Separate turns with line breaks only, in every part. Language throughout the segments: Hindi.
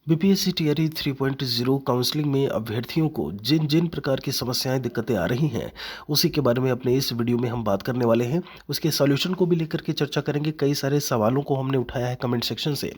बीपीएससी टीआरई 3.0 काउंसलिंग में अभ्यर्थियों को जिन जिन प्रकार की समस्याएं दिक्कतें आ रही हैं, उसी के बारे में अपने इस वीडियो में हम बात करने वाले हैं। उसके सॉल्यूशन को भी लेकर के चर्चा करेंगे। कई सारे सवालों को हमने उठाया है कमेंट सेक्शन से,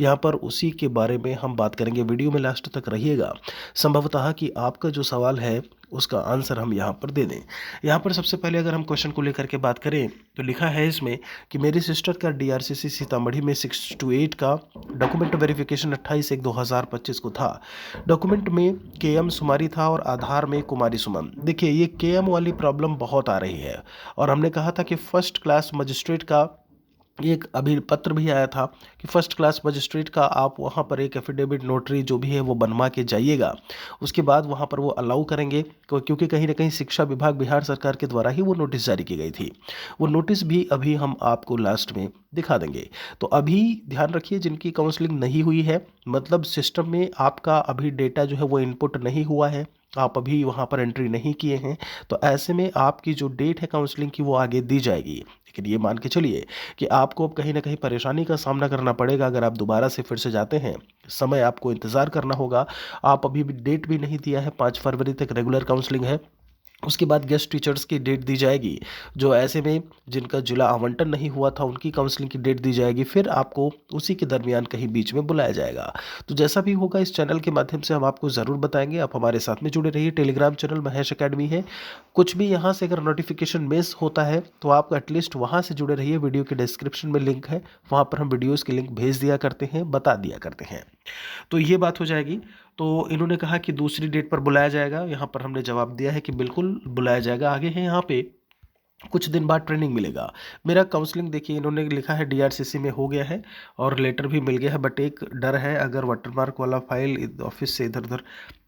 यहाँ पर उसी के बारे में हम बात करेंगे। वीडियो में लास्ट तक रहिएगा। संभवतः कि आपका जो सवाल है उसका आंसर हम यहाँ पर दे दें। यहाँ पर सबसे पहले अगर हम क्वेश्चन को लेकर के बात करें तो लिखा है इसमें कि मेरी सिस्टर का डीआरसीसी सीतामढ़ी में 6 to 8 का डॉक्यूमेंट वेरिफिकेशन 28/1/2025 को था। डॉक्यूमेंट में केएम सुमारी था और आधार में कुमारी सुमन। देखिए, ये केएम वाली प्रॉब्लम बहुत आ रही है और हमने कहा था कि फर्स्ट क्लास मजिस्ट्रेट का एक अभी पत्र भी आया था कि फर्स्ट क्लास मजिस्ट्रेट का आप वहाँ पर एक एफिडेविट नोटरी जो भी है वो बनवा के जाइएगा। उसके बाद वहाँ पर वो अलाउ करेंगे, क्योंकि कहीं ना कहीं शिक्षा विभाग बिहार सरकार के द्वारा ही वो नोटिस जारी की गई थी। वो नोटिस भी अभी हम आपको लास्ट में दिखा देंगे। तो अभी ध्यान रखिए, जिनकी काउंसलिंग नहीं हुई है, मतलब सिस्टम में आपका अभी डेटा जो है वो इनपुट नहीं हुआ है, आप अभी वहाँ पर एंट्री नहीं किए हैं, तो ऐसे में आपकी जो डेट है काउंसलिंग की वो आगे दी जाएगी। लेकिन ये मान के चलिए कि आपको अब कहीं ना कहीं परेशानी का सामना करना पड़ेगा। अगर आप दोबारा से फिर से जाते हैं, समय आपको इंतज़ार करना होगा। आप अभी भी डेट भी नहीं दिया है, 5 फरवरी तक रेगुलर काउंसलिंग है। उसके बाद गेस्ट टीचर्स की डेट दी जाएगी। जो ऐसे में जिनका जिला आवंटन नहीं हुआ था उनकी काउंसलिंग की डेट दी जाएगी। फिर आपको उसी के दरमियान कहीं बीच में बुलाया जाएगा। तो जैसा भी होगा इस चैनल के माध्यम से हम आपको ज़रूर बताएंगे। आप हमारे साथ में जुड़े रहिए। टेलीग्राम चैनल महेश अकेडमी है। कुछ भी यहाँ से अगर नोटिफिकेशन मिस होता है तो आप एटलीस्ट वहाँ से जुड़े रहिए। वीडियो के डिस्क्रिप्शन में लिंक है, वहाँ पर हम वीडियोज़ के लिंक भेज दिया करते हैं, बता दिया करते हैं। तो ये बात हो जाएगी। तो इन्होंने कहा कि दूसरी डेट पर बुलाया जाएगा। यहाँ पर हमने जवाब दिया है कि बिल्कुल बुलाया जाएगा। आगे है यहाँ पे कुछ दिन बाद ट्रेनिंग मिलेगा। मेरा काउंसलिंग देखिए, इन्होंने लिखा है डीआरसीसी में हो गया है और लेटर भी मिल गया है, बट एक डर है, अगर वाटरमार्क वाला फाइल ऑफिस से इधर उधर।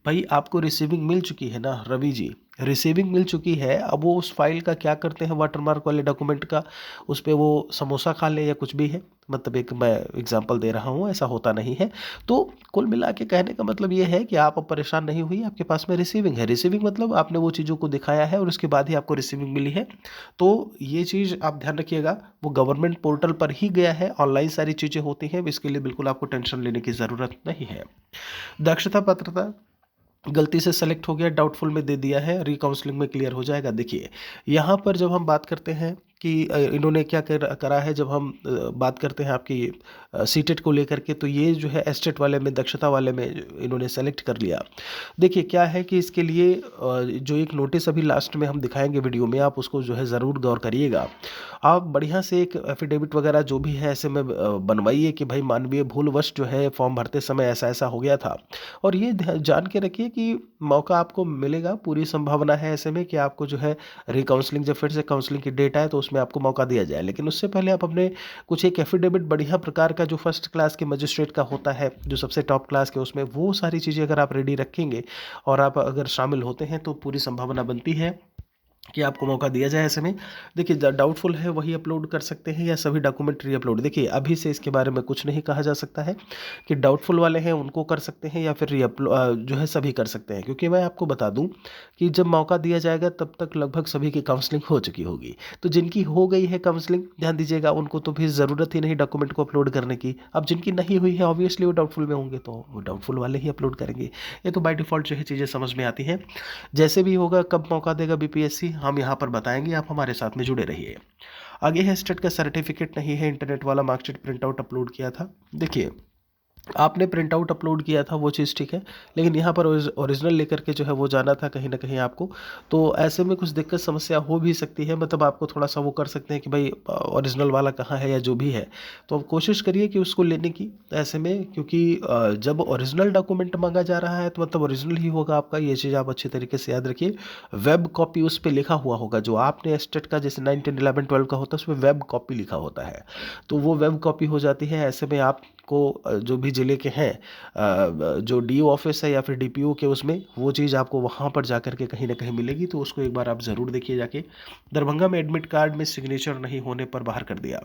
भाई, आपको रिसीविंग मिल चुकी है ना रवि जी, रिसीविंग मिल चुकी है। अब वो उस फाइल का क्या करते हैं, वाटरमार्क वाले डॉक्यूमेंट का, उस पर वो समोसा खा ले या कुछ भी है। मतलब एक मैं एग्जांपल दे रहा हूँ, ऐसा होता नहीं है। तो कुल मिला के कहने का मतलब ये है कि आप अब परेशान नहीं हुई, आपके पास में रिसीविंग है। रिसीविंग मतलब आपने वो चीज़ों को दिखाया है और उसके बाद ही आपको रिसीविंग मिली है। तो ये चीज़ आप ध्यान रखिएगा, वो गवर्नमेंट पोर्टल पर ही गया है, ऑनलाइन सारी चीज़ें होती हैं, इसके लिए बिल्कुल आपको टेंशन लेने की ज़रूरत नहीं है। दक्षता पात्रता गलती से सेलेक्ट हो गया, डाउटफुल में दे दिया है, रिकाउंसलिंग में क्लियर हो जाएगा। देखिए, यहाँ पर जब हम बात करते हैं कि इन्होंने क्या करा है, जब हम बात करते हैं आपकी सीटेट को लेकर के, तो ये जो है एस्टेट वाले में, दक्षता वाले में इन्होंने सेलेक्ट कर लिया। देखिए क्या है कि इसके लिए जो एक नोटिस अभी लास्ट में हम दिखाएंगे वीडियो में, आप उसको जो है ज़रूर गौर करिएगा। आप बढ़िया से एक एफिडेविट वगैरह जो भी है ऐसे में बनवाइए कि भाई मानवीय भूलवश जो है फॉर्म भरते समय ऐसा ऐसा हो गया था। और ये जान के रखिए कि मौका आपको मिलेगा, पूरी संभावना है ऐसे में कि आपको जो है रिकाउंसलिंग, जब फिर से काउंसलिंग की डेट आए तो उसमें आपको मौका दिया जाए। लेकिन उससे पहले आप अपने कुछ एक एफिडेविट बढ़िया प्रकार का जो फर्स्ट क्लास के मजिस्ट्रेट का होता है, जो सबसे टॉप क्लास के, उसमें वो सारी चीज़ें अगर आप रेडी रखेंगे और आप अगर शामिल होते हैं तो पूरी संभावना बनती है कि आपको मौका दिया जाए। ऐसे में देखिए, डाउटफुल है वही अपलोड कर सकते हैं या सभी डॉक्यूमेंट री अपलोड। देखिए, अभी से इसके बारे में कुछ नहीं कहा जा सकता है कि डाउटफुल वाले हैं उनको कर सकते हैं या फिर री अपलोड जो है सभी कर सकते हैं, क्योंकि मैं आपको बता दूं कि जब मौका दिया जाएगा तब तक लगभग सभी की काउंसलिंग हो चुकी होगी। तो जिनकी हो गई है काउंसलिंग, ध्यान दीजिएगा, उनको तो फिर ज़रूरत ही नहीं डॉक्यूमेंट को अपलोड करने की। अब जिनकी नहीं हुई है ऑब्वियसली वो डाउटफुल में होंगे, तो वो डाउटफुल वाले ही अपलोड करेंगे। ये तो बाय डिफ़ॉल्ट जो है चीज़ें समझ में आती हैं। जैसे भी होगा, कब मौका देगा बीपीएससी, हम यहाँ पर बताएंगे। आप हमारे साथ में जुड़े रहिए। आगे है स्टेट का सर्टिफिकेट नहीं है, इंटरनेट वाला मार्कशीट प्रिंट आउट अपलोड किया था। देखिए, आपने प्रिंट आउट अपलोड किया था वो चीज़ ठीक है, लेकिन यहाँ पर ओरिजिनल लेकर के जो है वो जाना था कहीं ना कहीं आपको। तो ऐसे में कुछ दिक्कत समस्या हो भी सकती है, मतलब आपको थोड़ा सा वो कर सकते हैं कि भाई ओरिजिनल वाला कहाँ है या जो भी है। तो आप कोशिश करिए कि उसको लेने की ऐसे में, क्योंकि जब ओरिजिनल डॉक्यूमेंट मांगा जा रहा है तो मतलब ओरिजिनल ही होगा आपका। ये चीज़ आप अच्छी तरीके से याद रखिए। वेब कॉपी उस पर लिखा हुआ होगा, जो आपने स्टेट का जैसे 9, 10, 11, 12 का होता है उसमें वेब कॉपी लिखा होता है, तो वो वेब कॉपी हो जाती है। ऐसे में आप को जो भी ज़िले के हैं, जो डीओ ऑफिस है या फिर डीपीओ के, उसमें वो चीज़ आपको वहाँ पर जा कर के कहीं ना कहीं मिलेगी। तो उसको एक बार आप ज़रूर देखिए जाके। दरभंगा में एडमिट कार्ड में सिग्नेचर नहीं होने पर बाहर कर दिया।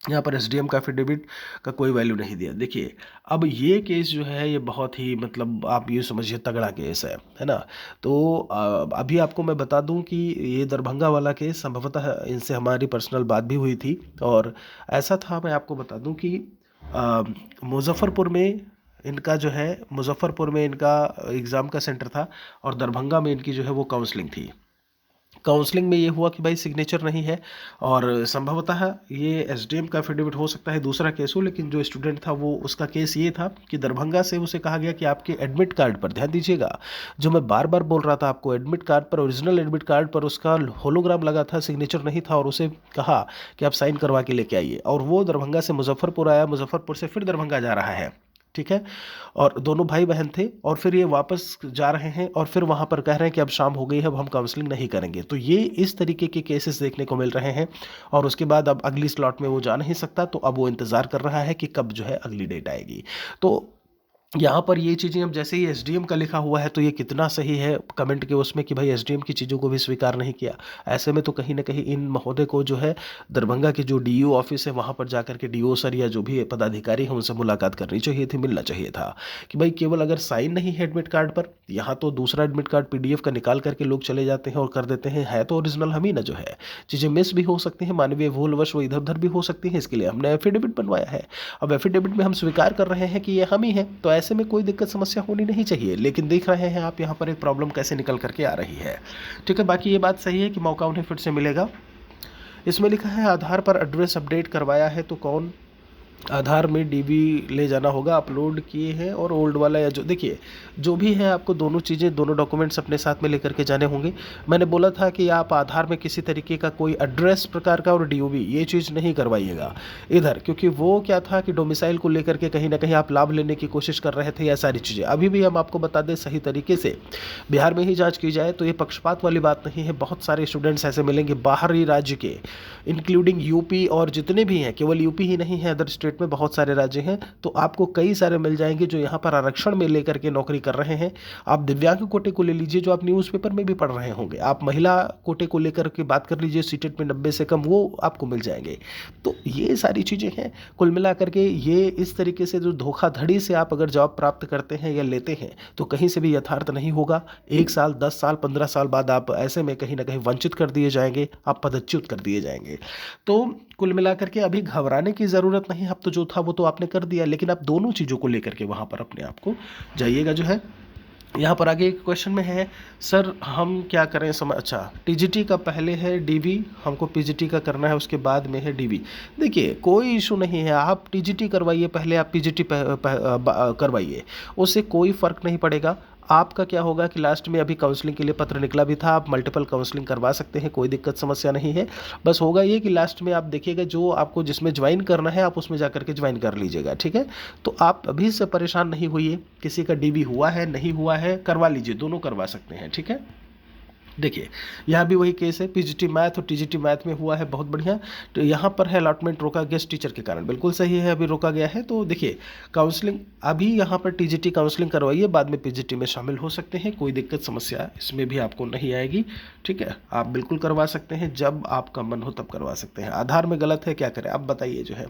यहाँ पर एसडीएम का एफिडेविट का कोई वैल्यू नहीं दिया। देखिए, अब ये केस जो है ये बहुत ही, मतलब आप ये समझिए तगड़ा केस है ना। तो अभी आपको मैं बता दूं कि ये दरभंगा वाला केस संभवतः इनसे हमारी पर्सनल बात भी हुई थी। और ऐसा था, मैं आपको बता दूं कि मुजफ्फरपुर में इनका जो है मुजफ्फरपुर में इनका एग्ज़ाम का सेंटर था और दरभंगा में इनकी जो है वो काउंसलिंग थी। काउंसलिंग में ये हुआ कि भाई सिग्नेचर नहीं है और संभवतः ये एसडीएम का एफिडेविट हो सकता है, दूसरा केस हो, लेकिन जो स्टूडेंट था वो उसका केस ये था कि दरभंगा से उसे कहा गया कि आपके एडमिट कार्ड पर ध्यान दीजिएगा, जो मैं बार बार बोल रहा था आपको, एडमिट कार्ड पर, ओरिजिनल एडमिट कार्ड पर उसका होलोग्राम लगा था, सिग्नेचर नहीं था और उसे कहा कि आप साइन करवा के लेके आइए, और वो दरभंगा से मुजफ्फरपुर आया, मुजफ्फरपुर से फिर दरभंगा जा रहा है, ठीक है। और दोनों भाई बहन थे और फिर ये वापस जा रहे हैं और फिर वहाँ पर कह रहे हैं कि अब शाम हो गई है, अब हम काउंसलिंग नहीं करेंगे। तो ये इस तरीके के केसेस देखने को मिल रहे हैं और उसके बाद अब अगली स्लॉट में वो जा नहीं सकता, तो अब वो इंतज़ार कर रहा है कि कब जो है अगली डेट आएगी। तो यहाँ पर ये चीज़ें, अब जैसे ही एसडीएम का लिखा हुआ है तो ये कितना सही है कमेंट के उसमें कि भाई एसडीएम की चीज़ों को भी स्वीकार नहीं किया, ऐसे में तो कहीं ना कहीं इन महोदय को जो है दरभंगा के जो डीओ ऑफिस है वहाँ पर जाकर के डीओ सर या जो भी पदाधिकारी हैं उनसे मुलाकात करनी चाहिए थी, मिलना चाहिए था कि भाई केवल अगर साइन नहीं है एडमिट कार्ड पर, यहाँ तो दूसरा एडमिट कार्ड पीडीएफ का निकाल करके लोग चले जाते हैं और कर देते हैं, है तो ओरिजिनल हम ही ना जो है, चीज़ें मिस भी हो सकती हैं, मानवीय भूलवश वो इधर उधर भी हो सकती हैं, इसके लिए हमने एफिडेविट बनवाया है। अब एफिडेविट में हम स्वीकार कर रहे हैं कि ये हम ही हैं, तो ऐसे में कोई दिक्कत समस्या होनी नहीं चाहिए, लेकिन देख रहे हैं आप यहाँ पर एक प्रॉब्लम कैसे निकल करके आ रही है, ठीक है। बाकी ये बात सही है कि मौका उन्हें फिर से मिलेगा। इसमें लिखा है आधार पर एड्रेस अपडेट करवाया है तो कौन, आधार में डीबी ले जाना होगा, अपलोड किए हैं और ओल्ड वाला, या जो देखिए जो भी है आपको दोनों चीज़ें, दोनों डॉक्यूमेंट्स अपने साथ में लेकर के जाने होंगे। मैंने बोला था कि आप आधार में किसी तरीके का कोई एड्रेस प्रकार का और डीओबी ये चीज़ नहीं करवाइएगा इधर, क्योंकि वो क्या था कि डोमिसाइल को लेकर के कहीं ना कहीं आप लाभ लेने की कोशिश कर रहे थे, या सारी चीज़ें। अभी भी हम आपको बता दें सही तरीके से बिहार में ही जाँच की जाए तो ये पक्षपात वाली बात नहीं है, बहुत सारे स्टूडेंट्स ऐसे मिलेंगे बाहरी राज्य के, इंक्लूडिंग यूपी, और जितने भी हैं, केवल यूपी ही नहीं है, अदर स्टेट में बहुत सारे राज्य हैं, तो आपको कई सारे मिल जाएंगे जो यहाँ पर आरक्षण में लेकर के नौकरी कर रहे हैं। आप दिव्यांग कोटे को ले लीजिए जो आप न्यूज़पेपर में भी पढ़ रहे होंगे, आप महिला कोटे को लेकर के बात कर लीजिए, सीटेट में 90 से कम, वो आपको मिल जाएंगे। तो ये सारी चीज़ें हैं, कुल मिला करके ये इस तरीके से जो धोखाधड़ी से आप अगर जॉब प्राप्त करते हैं या लेते हैं तो कहीं से भी यथार्थ नहीं होगा। 1 साल, 10 साल, 15 साल बाद आप ऐसे में कहीं ना कहीं वंचित कर दिए जाएंगे, आप पदच्युत कर दिए जाएंगे। तो कुल मिलाकर के अभी घबराने की ज़रूरत नहीं, अब तो जो था वो तो आपने कर दिया, लेकिन आप दोनों चीज़ों को लेकर के वहाँ पर अपने आप को जाइएगा जो है। यहाँ पर आगे एक क्वेश्चन में है, सर हम क्या करें समय, अच्छा टीजीटी का पहले है डीबी, हमको पीजीटी का करना है, उसके बाद में है डीबी। देखिए कोई इशू नहीं है, आप टीजीटी करवाइए पहले, आप पीजीटी करवाइए, उससे कोई फ़र्क नहीं पड़ेगा। आपका क्या होगा कि लास्ट में अभी काउंसलिंग के लिए पत्र निकला भी था, आप मल्टीपल काउंसलिंग करवा सकते हैं, कोई दिक्कत समस्या नहीं है। बस होगा ये कि लास्ट में आप देखिएगा जो आपको जिसमें ज्वाइन करना है आप उसमें जाकर के ज्वाइन कर लीजिएगा, ठीक है। तो आप अभी से परेशान नहीं होइए, किसी का डीबी हुआ है नहीं हुआ है करवा लीजिए, दोनों करवा सकते हैं, ठीक है। देखिए यहाँ भी वही केस है, पीजीटी मैथ और टीजीटी मैथ में हुआ है, बहुत बढ़िया। तो यहाँ पर है अलॉटमेंट रोका गेस्ट टीचर के कारण, बिल्कुल सही है, अभी रोका गया है। तो देखिए काउंसलिंग अभी यहाँ पर टीजीटी काउंसलिंग करवाइए, बाद में पीजीटी में शामिल हो सकते हैं, कोई दिक्कत समस्या इसमें भी आपको नहीं आएगी, ठीक है। आप बिल्कुल करवा सकते हैं, जब आपका मन हो तब करवा सकते हैं। आधार में गलत है, क्या करें आप बताइए जो है।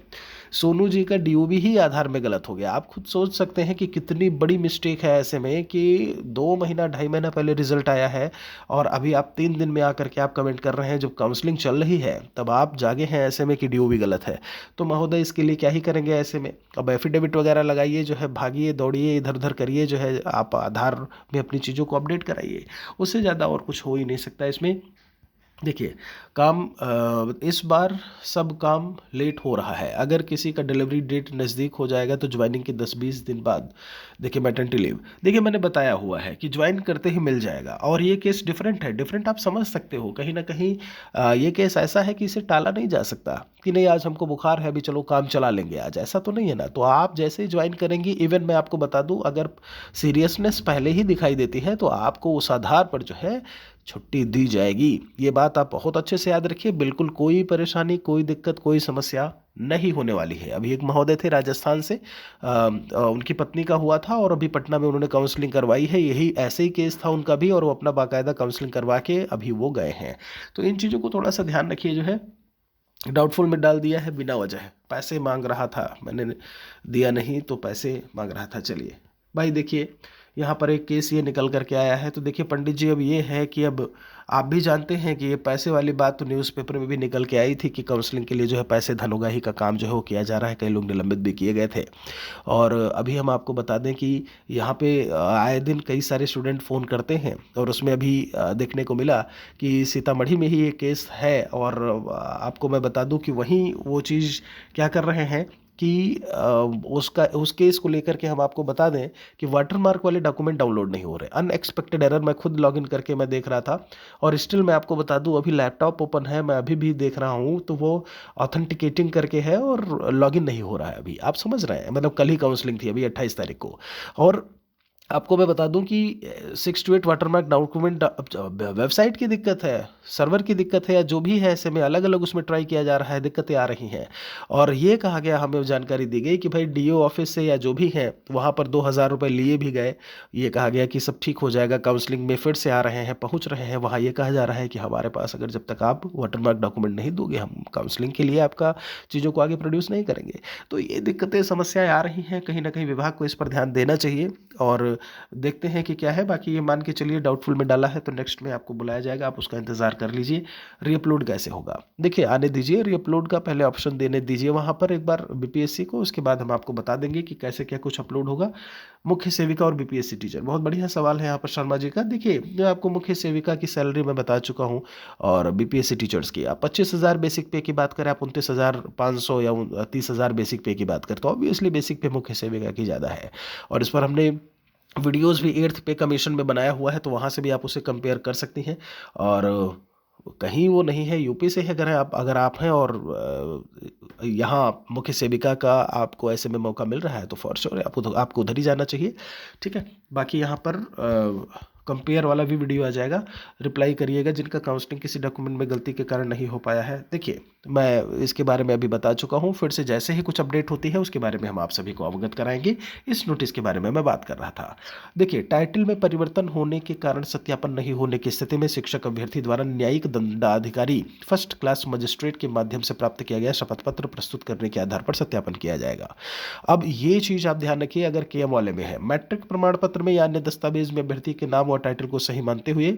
सोनू जी का डीओबी ही आधार में गलत हो गया, आप खुद सोच सकते हैं कि कितनी बड़ी मिस्टेक है ऐसे में कि 2 महीना 2.5 महीना पहले रिजल्ट आया है और अभी आप 3 दिन में आकर के आप कमेंट कर रहे हैं, जब काउंसलिंग चल रही है तब आप जागे हैं ऐसे में कि डीओबी गलत है। तो महोदय इसके लिए क्या ही करेंगे ऐसे में, अब एफिडेविट वगैरह लगाइए जो है, भागिए दौड़िए इधर उधर करिए जो है, आप आधार में अपनी चीज़ों को अपडेट कराइए, उससे ज़्यादा और कुछ हो ही नहीं सकता इसमें। देखिए काम इस बार सब काम लेट हो रहा है, अगर किसी का डिलीवरी डेट नज़दीक हो जाएगा तो ज्वाइनिंग के 10-20 दिन बाद, देखिए मैटरनिटी लीव, देखिए मैंने बताया हुआ है कि ज्वाइन करते ही मिल जाएगा, और ये केस डिफरेंट है, डिफरेंट आप समझ सकते हो कहीं ना कहीं। ये केस ऐसा है कि इसे टाला नहीं जा सकता कि नहीं आज हमको बुखार है अभी चलो काम चला लेंगे आज, ऐसा तो नहीं है ना। तो आप जैसे ही ज्वाइन करेंगे, इवन मैं आपको बता दूं अगर सीरियसनेस पहले ही दिखाई देती है तो आपको उस आधार पर जो है छुट्टी दी जाएगी। ये बात आप बहुत अच्छे से याद रखिए, बिल्कुल कोई परेशानी, कोई दिक्कत, कोई समस्या नहीं होने वाली है। अभी एक महोदय थे राजस्थान से, उनकी पत्नी का हुआ था और अभी पटना में उन्होंने काउंसलिंग करवाई है, यही ऐसे ही केस था उनका भी, और वो अपना बाकायदा काउंसलिंग करवा के अभी वो गए हैं। तो इन चीज़ों को थोड़ा सा ध्यान रखिए जो है। डाउटफुल में डाल दिया है बिना वजह, पैसे मांग रहा था, मैंने दिया नहीं तो पैसे मांग रहा था। चलिए भाई देखिए, यहाँ पर एक केस ये निकल करके आया है। तो देखिए पंडित जी, अब ये है कि अब आप भी जानते हैं कि ये पैसे वाली बात तो न्यूज़पेपर में भी निकल के आई थी कि काउंसलिंग के लिए जो है पैसे धनोगाही का काम जो है वो किया जा रहा है, कई लोग निलंबित भी किए गए थे। और अभी हम आपको बता दें कि यहाँ पे आए दिन कई सारे स्टूडेंट फ़ोन करते हैं, और उसमें अभी देखने को मिला कि सीतामढ़ी में ही ये केस है। और आपको मैं बता दूं कि वहीं वो चीज़ क्या कर रहे हैं कि उस केस को लेकर के हम आपको बता दें कि वाटरमार्क वाले डॉक्यूमेंट डाउनलोड नहीं हो रहे। अनएक्सपेक्टेड एरर, मैं खुद लॉगिन करके मैं देख रहा था, और स्टिल मैं आपको बता दूं अभी लैपटॉप ओपन है, मैं अभी भी देख रहा हूं तो वो ऑथेंटिकेटिंग करके है और लॉगिन नहीं हो रहा है अभी। आप समझ रहे हैं, मतलब कल ही काउंसलिंग थी, अभी 28 तारीख को। और आपको मैं बता दूं कि 6 to 8 वाटरमार्क डॉक्यूमेंट वेबसाइट की दिक्कत है, सर्वर की दिक्कत है, या जो भी है, ऐसे में अलग अलग उसमें ट्राई किया जा रहा है, दिक्कतें आ रही हैं। और ये कहा गया, हमें जानकारी दी गई कि भाई डीओ ऑफिस से या जो भी है वहाँ पर 2,000 रुपये लिए भी गए। ये कहा गया कि सब ठीक हो जाएगा, काउंसलिंग में फिर से आ रहे हैं, पहुँच रहे हैं वहाँ। ये कहा जा रहा है कि हमारे पास अगर जब तक आप वाटरमार्क डॉक्यूमेंट नहीं दोगे, हम काउंसलिंग के लिए आपका चीज़ों को आगे प्रोड्यूस नहीं करेंगे। तो ये दिक्कतें, समस्याएं आ रही हैं, कहीं ना कहीं विभाग को इस पर ध्यान देना चाहिए। और देखते हैं कि क्या है। बाकी ये मान के चलिए डाउटफुल में डाला है, तो नेक्स्ट में आपको बुलाया जाएगा, आप उसका इंतजार कर लीजिए। रीअपलोड कैसे होगा, देखिए आने दीजिए, रीअपलोड का पहले ऑप्शन देने दीजिए वहाँ पर एक बार बीपीएससी को, उसके बाद हम आपको बता देंगे कि कैसे क्या कुछ अपलोड होगा। मुख्य सेविका और बीपीएससी टीचर, बहुत बढ़िया सवाल है यहाँ पर शर्मा जी का। देखिए, मैं आपको मुख्य सेविका की सैलरी मैं बता चुका हूँ, और बीपीएससी टीचर्स की आप 25,000 बेसिक पे की बात करें, आप 29,500 या 30,000 बेसिक पे की बात करें, तो ऑब्वियसली बेसिक पे मुख्य सेविका की ज़्यादा है। और इस पर हमने वीडियोस भी 8th पे कमीशन में बनाया हुआ है, तो वहाँ से भी आप उसे कंपेयर कर सकती हैं। और कहीं वो नहीं है, यूपी से है, अगर आप हैं और यहाँ मुख्य सेविका का आपको ऐसे में मौका मिल रहा है, तो फॉर श्योर आपको उधर ही जाना चाहिए। ठीक है, बाकी यहाँ पर कंपेयर वाला भी वीडियो आ जाएगा, रिप्लाई करिएगा जिनका काउंसलिंग किसी डॉक्यूमेंट में गलती के कारण नहीं हो पाया है। देखिए, मैं इसके बारे में अभी बता चुका हूँ, फिर से जैसे ही कुछ अपडेट होती है उसके बारे में हम आप सभी को अवगत कराएंगे। इस नोटिस के बारे में मैं बात कर रहा था। देखिए, टाइटल में परिवर्तन होने के कारण सत्यापन नहीं होने की स्थिति में शिक्षक अभ्यर्थी द्वारा न्यायिक दंडाधिकारी फर्स्ट क्लास मजिस्ट्रेट के माध्यम से प्राप्त किया गया शपथ पत्र प्रस्तुत करने के आधार पर सत्यापन किया जाएगा। अब ये चीज आप ध्यान रखिए, अगर केएम वाले में है, मैट्रिक प्रमाण पत्र में या अन्य दस्तावेज में अभ्यर्थी के नाम और टाइटल को सही मानते हुए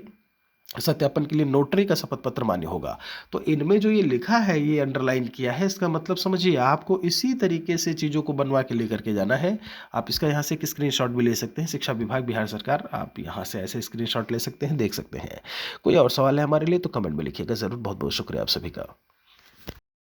सत्यापन के लिए नोटरी का शपथ पत्र मान्य होगा। तो इनमें जो ये लिखा है, ये अंडरलाइन किया है, इसका मतलब समझिए, आपको इसी तरीके से चीज़ों को बनवा के लेकर के जाना है। आप इसका यहाँ से एक स्क्रीनशॉट भी ले सकते हैं, शिक्षा विभाग बिहार सरकार, आप यहाँ से ऐसे स्क्रीनशॉट ले सकते हैं, देख सकते हैं। कोई और सवाल है हमारे लिए तो कमेंट में लिखिएगा ज़रूर। बहुत बहुत शुक्रिया आप सभी का।